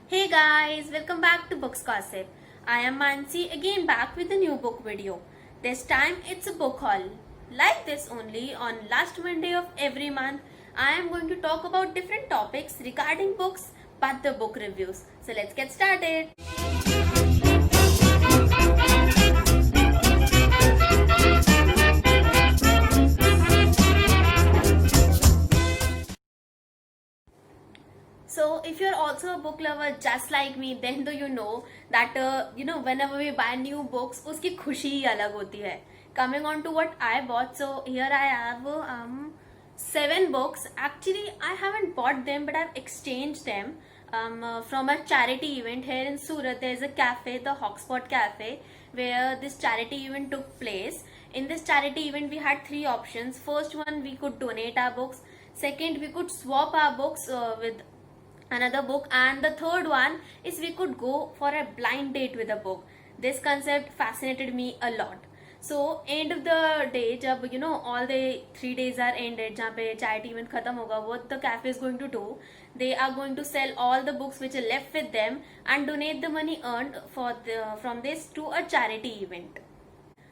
Hey guys, welcome back to Books Gossip. I am Mansi again back with a new book video. This time it's a book haul. Like this only on last Monday of every month, I am going to talk about different topics regarding books but the book reviews. So let's get started. So if you're also a book lover just like me, then do you know that whenever we buy new books, उसकी खुशी ही अलग होती है. Coming on to what I bought, so here I have 7 books. Actually, I haven't bought them, but I've exchanged them from a charity event here in Surat. There's a cafe, the Hawkspot Cafe, where this charity event took place. In this charity event, we had 3 options. First one, we could donate our books. Second, we could swap our books with another book, and the third one is we could go for a blind date with a book. This concept fascinated me a lot. So end of the day, जब all the 3 days are ended, जहाँ पे charity event खत्म होगा, what the cafe is going to do, they are going to sell all the books which are left with them and donate the money earned from this to a charity event.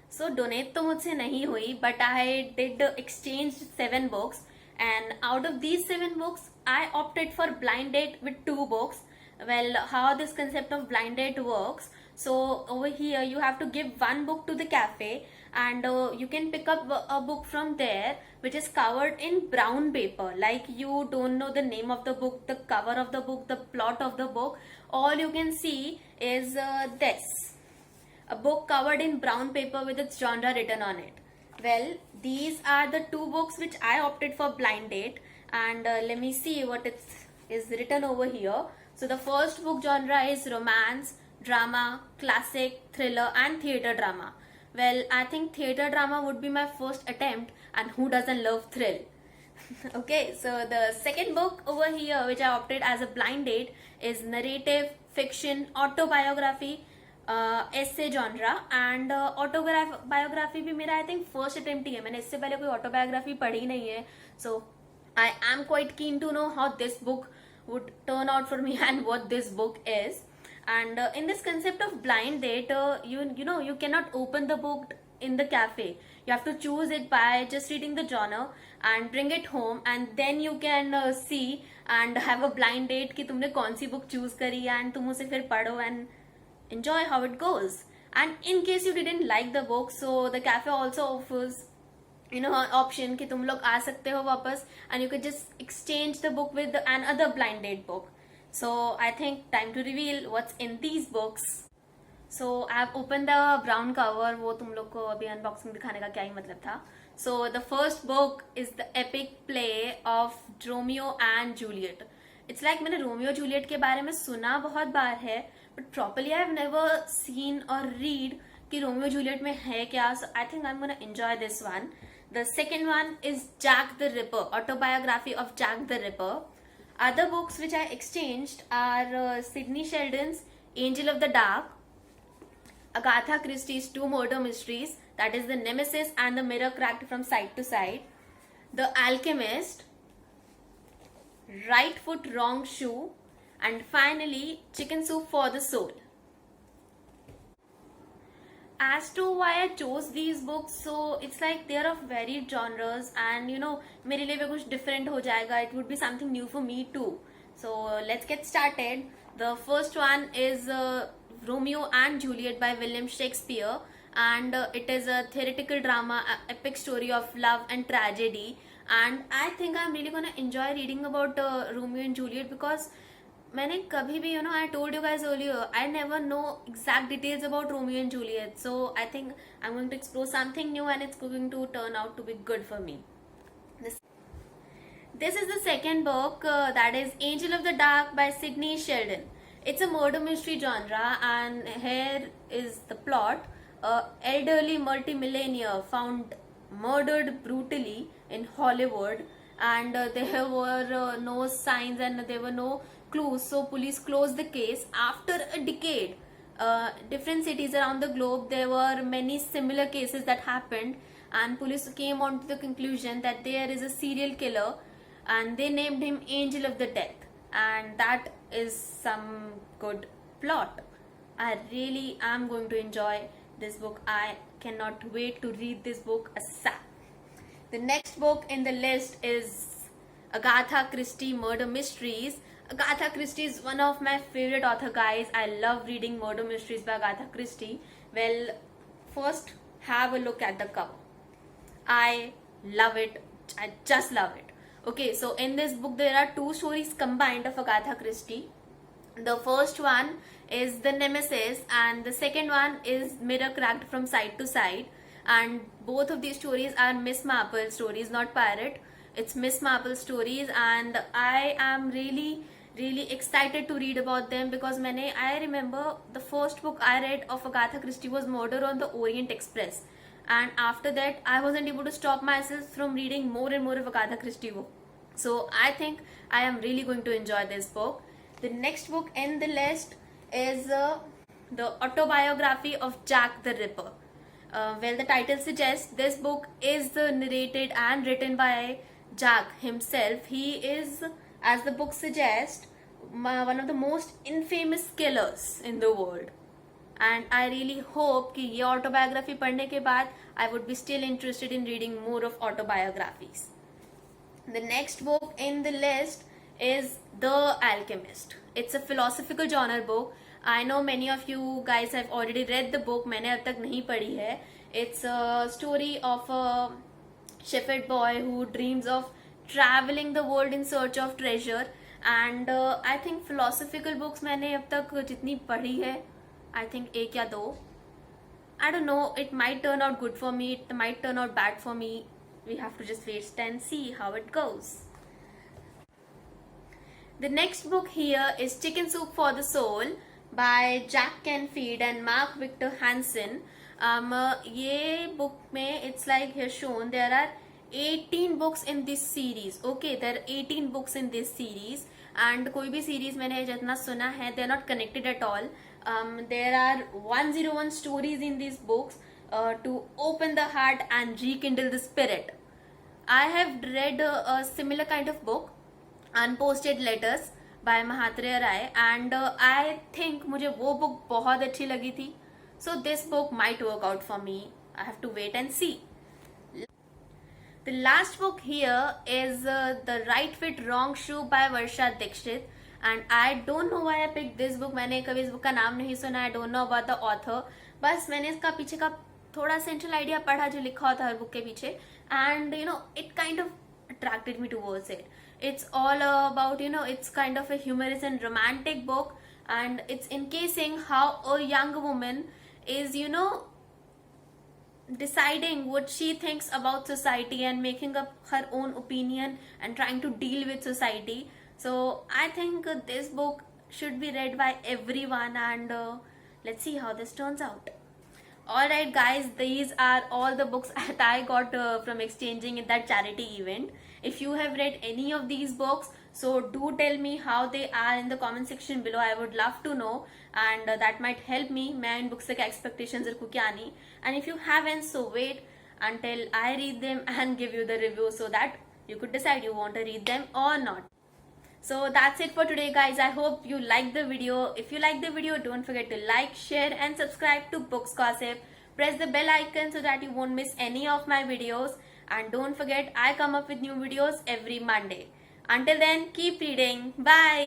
So donate तो मुझसे नहीं हुई, but I did exchange 7 books, and out of these 7 books, I opted for blind date with 2 books. Well, how this concept of blind date works? So over here, you have to give one book to the cafe, and you can pick up a book from there which is covered in brown paper. Like you don't know the name of the book, the cover of the book, the plot of the book. All you can see is this. A book covered in brown paper with its genre written on it. Well, these are the 2 books which I opted for blind date, and let me see what is written over here. So the first book genre is romance, drama, classic, thriller and theatre drama. Well, I think theatre drama would be my first attempt, and who doesn't love thrill? Okay, so the second book over here which I opted as a blind date is narrative, fiction, autobiography, essay genre, and autobiography भी मेरा I think first attempt ही है. मैंने इससे पहले कोई autobiography पढ़ी नहीं है. So I am quite keen to know how this book would turn out for me and what this book is. And in this concept of blind date, you cannot open the book in the cafe. You have to choose it by just reading the genre and bring it home, and then you can see and have a blind date कि तुमने कौन सी book choose करी, and तुम उसे फिर पढ़ो and enjoy how it goes. And in case you didn't like the book, so the cafe also offers option कि तुम लोग आ सकते हो वापस, and you could just exchange the book with another blind date book. So I think time to reveal what's in these books. So I have opened the brown cover. वो तुम लोग को अभी unboxing दिखाने का क्या ही मतलब था. So the first book is the epic play of Romeo and Juliet. It's like मैंने रोमियो जूलियट के बारे में सुना बहुत बार है, but properly I've never seen or read कि रोमियो जूलियट में है क्या. So I think I'm gonna enjoy this one. The second one is Jack the Ripper, autobiography of Jack the Ripper. Other books which I exchanged are Sidney Sheldon's Angel of the Dark, Agatha Christie's 2 murder mysteries, that is The Nemesis and The Mirror Cracked from Side to Side, The Alchemist, Right Foot Wrong Shoe, and finally Chicken Soup for the Soul. As to why I chose these books, so it's like they're of varied genres, and मेरे लिए भी कुछ different हो जाएगा. It would be something new for me too. So let's get started. The first one is Romeo and Juliet by William Shakespeare, and it is a theatrical drama, epic story of love and tragedy. And I think I'm really gonna enjoy reading about Romeo and Juliet, because मैंने कभी भी I told you guys earlier, I never know exact details about Romeo and Juliet. So I think I'm going to explore something new, and it's going to turn out to be good for me. This is the second book, that is Angel of the Dark by Sidney Sheldon. It's a murder mystery genre, and here is the plot. Elderly multimillionaire found murdered brutally in Hollywood, and there were no signs and there were no clues, so police closed the case. After a decade, different cities around the globe, there were many similar cases that happened, and police came on to the conclusion that there is a serial killer, and they named him Angel of the Death, and that is some good plot. I really am going to enjoy this book. I cannot wait to read this book ASAP. The next book in the list is Agatha Christie Murder Mysteries. Agatha Christie is one of my favorite author, guys. I love reading murder mysteries by Agatha Christie. Well, first have a look at the cover. I love it. I just love it. Okay, so in this book there are two stories combined of Agatha Christie. The first one is The Nemesis and the second one is Mirror Cracked from Side to Side, and both of these stories are Miss Marple stories, not pirate. It's Miss Marple stories, and I am really excited to read about them because I remember the first book I read of Agatha Christie was Murder on the Orient Express, and after that I wasn't able to stop myself from reading more and more of Agatha Christie book. So I think I am really going to enjoy this book. The next book in the list is the autobiography of Jack the Ripper. Well, the title suggests this book is narrated and written by Jack himself. He is, as the book suggests, one of the most infamous killers in the world. And I really hope कि ये autobiography पढ़ने के बाद I would be still interested in reading more of autobiographies. The next book in the list is The Alchemist. It's a philosophical genre book. I know many of you guys have already read the book. मैंने अब तक नहीं पढ़ी है. It's a story of a shepherd boy who dreams of traveling the world in search of treasure. And I think philosophical books मैंने अब तक जितनी पढ़ी है, I think एक या दो. I don't know, it might turn out good for me, it might turn out bad for me. We have to just wait and see how it goes. The next book here is Chicken Soup for the Soul by Jack Canfield and Mark Victor Hansen. ये book में it's like here shown there are 18 books in this series. Okay, there are 18 books in this series, and कोई भी series मैंने जितना सुना है, they are not connected at all. There are 101 stories in these books to open the heart and rekindle the spirit. I have read a similar kind of book, Unposted Letters by Mahatria Rai, and I think मुझे वो book बहुत अच्छी लगी थी. So this book might work out for me. I have to wait and see. The last book here is The Right Fit Wrong Shoe by Varsha Dixit, and I don't know why I picked this book. मैंने कभी इस book का नाम नहीं सुना. I don't know about the author. बस मैंने इसका पीछे का थोड़ा central idea पढ़ा जो लिखा होता है हर book के पीछे, and you know it kind of attracted me towards it. It's all about, you know, it's kind of a humorous and romantic book, and it's encasing how a young woman is, you know, deciding what she thinks about society and making up her own opinion and trying to deal with society. So I think this book should be read by everyone, and let's see how this turns out. Alright guys, these are all the books that I got from exchanging in that charity event. If you have read any of these books, so do tell me how they are in the comment section below. I would love to know, and that might help me. मैं इन books से क्या expectations रखूँ क्या नहीं. And if you haven't, so wait until I read them and give you the review so that you could decide you want to read them or not. So that's it for today guys. I hope you liked the video. If you like the video, don't forget to like, share and subscribe to Books Gossip. Press the bell icon so that you won't miss any of my videos. And don't forget, I come up with new videos every Monday. Until then, keep reading. Bye.